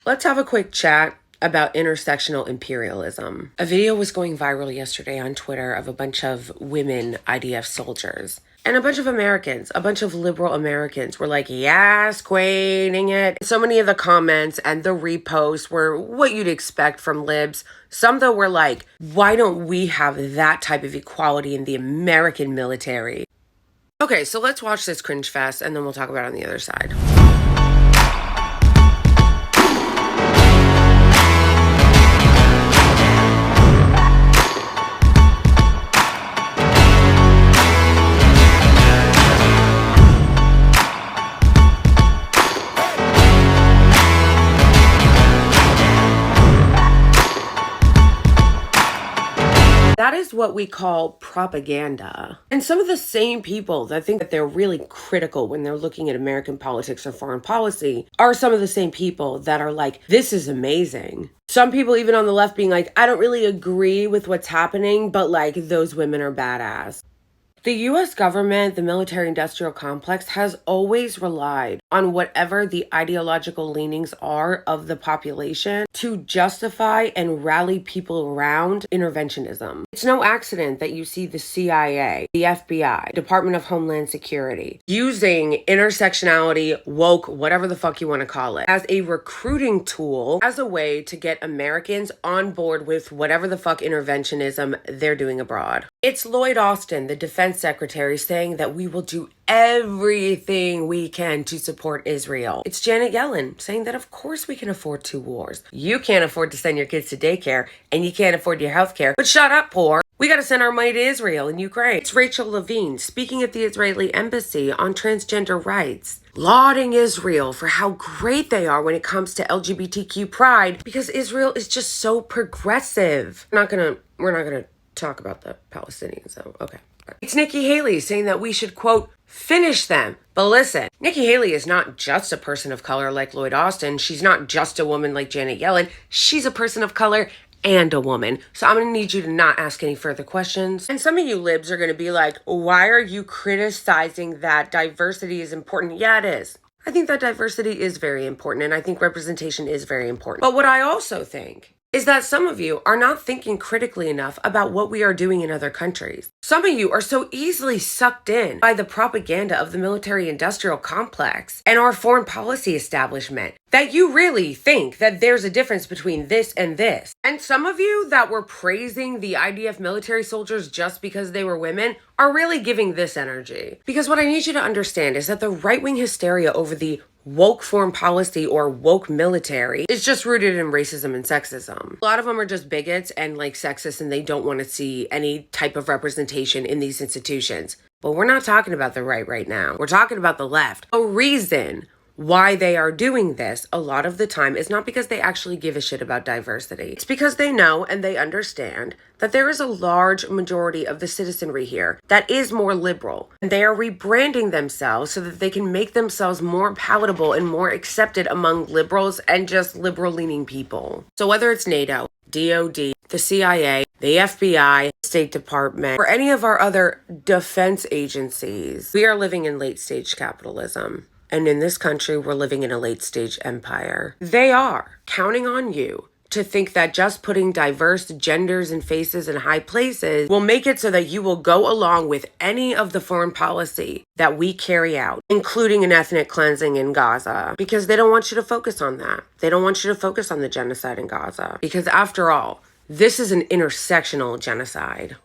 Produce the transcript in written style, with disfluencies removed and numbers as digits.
Let's have a quick chat about intersectional imperialism. A video was going viral yesterday on Twitter of a bunch of women IDF soldiers. And a bunch of Americans, a bunch of liberal Americans were like, yes, queening it. So many of the comments and the reposts were what you'd expect from libs. Some, though, were like, why don't we have that type of equality in the American military? Okay, so let's watch this cringe fest and then we'll talk about it on the other side. That is what we call propaganda. And some of the same people that think that they're really critical when they're looking at American politics or foreign policy are some of the same people that are like, this is amazing. Some people even on the left being like, I don't really agree with what's happening, but like those women are badass. The US government, the military-industrial complex, has always relied on whatever the ideological leanings are of the population to justify and rally people around interventionism. It's no accident that you see the CIA, the FBI, Department of Homeland Security, using intersectionality, woke, whatever the fuck you want to call it, as a recruiting tool, as a way to get Americans on board with whatever the fuck interventionism they're doing abroad. It's Lloyd Austin, the defense secretary, saying that we will do everything we can to support Israel. It's Janet Yellen saying that of course we can afford 2 wars. You can't afford to send your kids to daycare and you can't afford your health care, but shut up, poor. We gotta send our money to Israel and Ukraine. It's Rachel Levine speaking at the Israeli embassy on transgender rights, lauding Israel for how great they are when it comes to LGBTQ pride because Israel is just so progressive. We're not gonna talk about the Palestinians, though. Okay. It's Nikki Haley saying that we should, quote, finish them. But listen, Nikki Haley is not just a person of color like Lloyd Austin. She's not just a woman like Janet Yellen. She's a person of color and a woman. So I'm going to need you to not ask any further questions. And some of you libs are going to be like, why are you criticizing that diversity is important? Yeah, it is. I think that diversity is very important, and I think representation is very important. But what I also think is that some of you are not thinking critically enough about what we are doing in other countries. Some of you are so easily sucked in by the propaganda of the military-industrial complex and our foreign policy establishment that you really think that there's a difference between this and this. And some of you that were praising the IDF military soldiers just because they were women are really giving this energy. Because what I need you to understand is that the right-wing hysteria over the woke foreign policy or woke military is just rooted in racism and sexism. A lot of them are just bigots and like sexist, and they don't want to see any type of representation in these institutions. But we're not talking about the right now. We're talking about the left. A reason why they are doing this a lot of the time is not because they actually give a shit about diversity. It's because they know and they understand that there is a large majority of the citizenry here that is more liberal. And they are rebranding themselves so that they can make themselves more palatable and more accepted among liberals and just liberal-leaning people. So whether it's NATO, DOD, the CIA, the FBI, State Department, or any of our other defense agencies, we are living in late-stage capitalism. And in this country, we're living in a late-stage empire. They are counting on you to think that just putting diverse genders and faces in high places will make it so that you will go along with any of the foreign policy that we carry out, including an ethnic cleansing in Gaza, because they don't want you to focus on that. They don't want you to focus on the genocide in Gaza, because after all, this is an intersectional genocide.